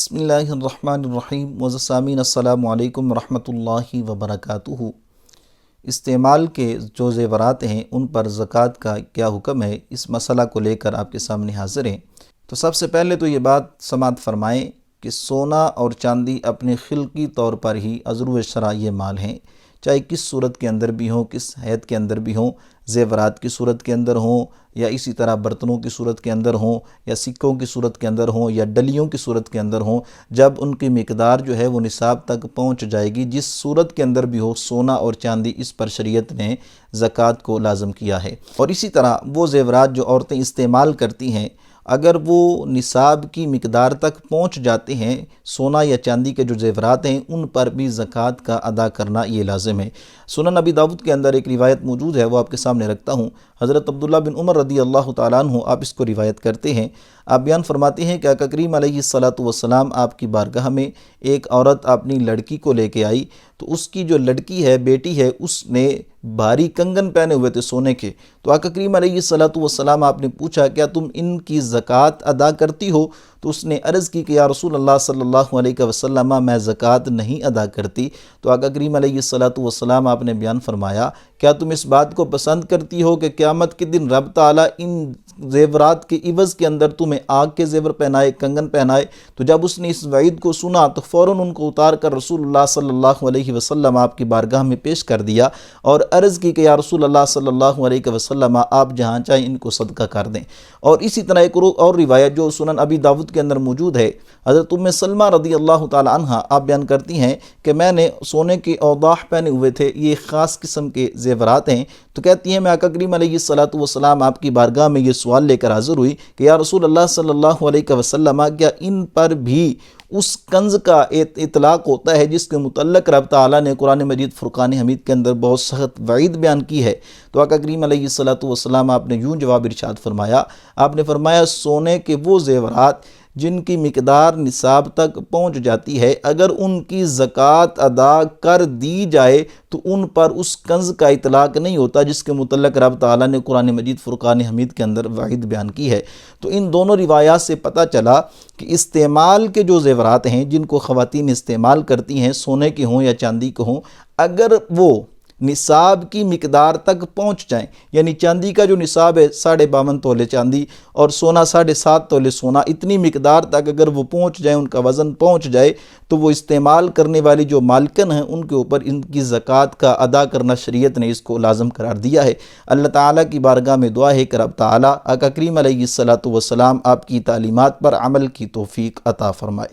بسم اللہ الرحمن الرحیم معزز سامعین السلام علیکم ورحمۃ اللہ وبرکاتہ۔ استعمال کے جو زیورات ہیں ان پر زکوٰۃ کا کیا حکم ہے، اس مسئلہ کو لے کر آپ کے سامنے حاضر ہیں۔ تو سب سے پہلے تو یہ بات سماعت فرمائیں کہ سونا اور چاندی اپنے خلقی طور پر ہی عذر شرع یہ مال ہیں، چاہے کس صورت کے اندر بھی ہوں، کس حیت کے اندر بھی ہوں، زیورات کی صورت کے اندر ہوں یا اسی طرح برتنوں کی صورت کے اندر ہوں یا سکوں کی صورت کے اندر ہوں یا ڈلیوں کی صورت کے اندر ہوں، جب ان کی مقدار جو ہے وہ نصاب تک پہنچ جائے گی، جس صورت کے اندر بھی ہو، سونا اور چاندی، اس پر شریعت نے زکوٰۃ کو لازم کیا ہے۔ اور اسی طرح وہ زیورات جو عورتیں استعمال کرتی ہیں، اگر وہ نصاب کی مقدار تک پہنچ جاتے ہیں، سونا یا چاندی کے جو زیورات ہیں ان پر بھی زکوٰۃ کا ادا کرنا یہ لازم ہے۔ سنن ابی داؤد کے اندر ایک روایت موجود ہے، وہ آپ کے سامنے رکھتا ہوں۔ حضرت عبداللہ بن عمر رضی اللہ تعالیٰ عنہ آپ اس کو روایت کرتے ہیں۔ آپ بیان فرماتے ہیں کہ آقا کریم علیہ الصلاۃ والسلام آپ کی بارگاہ میں ایک عورت اپنی لڑکی کو لے کے آئی، تو اس کی جو لڑکی ہے، بیٹی ہے، اس نے بھاری کنگن پہنے ہوئے تھے سونے کے۔ تو آقا کریم علیہ الصلاۃ والسلام آپ نے پوچھا کیا تم ان کی زکوٰۃ ادا کرتی ہو؟ تو اس نے عرض کی کہ یا رسول اللہ صلی اللہ علیہ وسلم میں زکوٰۃ نہیں ادا کرتی۔ تو آقا کریم علیہ الصلاۃ والسلام آپ نے بیان فرمایا کیا تم اس بات کو پسند کرتی ہو کہ قیامت کے دن رب تعالیٰ ان زیورات کے عوض کے اندر تمہیں آگ کے زیور پہنائے، کنگن پہنائے؟ تو جب اس نے اس وعید کو سنا تو فوراً ان کو اتار کر رسول اللہ صلی اللہ علیہ وسلم آپ کی بارگاہ میں پیش کر دیا اور عرض کی کہ یا رسول اللہ صلی اللہ علیہ وسلم آپ جہاں چاہیں ان کو صدقہ کر دیں۔ اور اسی طرح ایک اور روایت جو سنن ابی داؤد کے اندر موجود ہے، حضرت ام سلمہ رضی اللہ تعالی عنہ آپ بیان کرتی ہیں کہ میں نے سونے کے اوضاح پہنے ہوئے تھے، یہ خاص قسم کے زیورات ہیں۔ تو کہتی ہیں میں آقا کریم علیہ الصلاۃ والسلام آپ کی بارگاہ میں یہ سوال لے کر حاضر ہوئی کہ یا رسول اللہ صلی اللہ علیہ وسلم کیا ان پر بھی اس کنز کا اطلاق ہوتا ہے جس کے متعلق رب تعالیٰ نے قرآن مجید فرقان حمید کے اندر بہت سخت وعید بیان کی ہے؟ تو آقا کریم علیہ الصلاۃ والسلام آپ نے یوں جواب ارشاد فرمایا، آپ نے فرمایا سونے کے وہ زیورات جن کی مقدار نصاب تک پہنچ جاتی ہے، اگر ان کی زکوٰۃ ادا کر دی جائے تو ان پر اس کنز کا اطلاق نہیں ہوتا جس کے متعلق رب تعالیٰ نے قرآن مجید فرقان حمید کے اندر وعید بیان کی ہے۔ تو ان دونوں روایات سے پتہ چلا کہ استعمال کے جو زیورات ہیں جن کو خواتین استعمال کرتی ہیں، سونے کے ہوں یا چاندی کے ہوں، اگر وہ نصاب کی مقدار تک پہنچ جائیں، یعنی چاندی کا جو نصاب ہے 52.5 تولے چاندی اور سونا 7.5 تولے سونا، اتنی مقدار تک اگر وہ پہنچ جائیں، ان کا وزن پہنچ جائے، تو وہ استعمال کرنے والی جو مالکن ہیں ان کے اوپر ان کی زکوٰۃ کا ادا کرنا شریعت نے اس کو لازم قرار دیا ہے۔ اللہ تعالیٰ کی بارگاہ میں دعا ہے کہ رب تعالیٰ آقا کریم علیہ الصلاۃ والسلام آپ کی تعلیمات پر عمل کی توفیق عطا فرمائے۔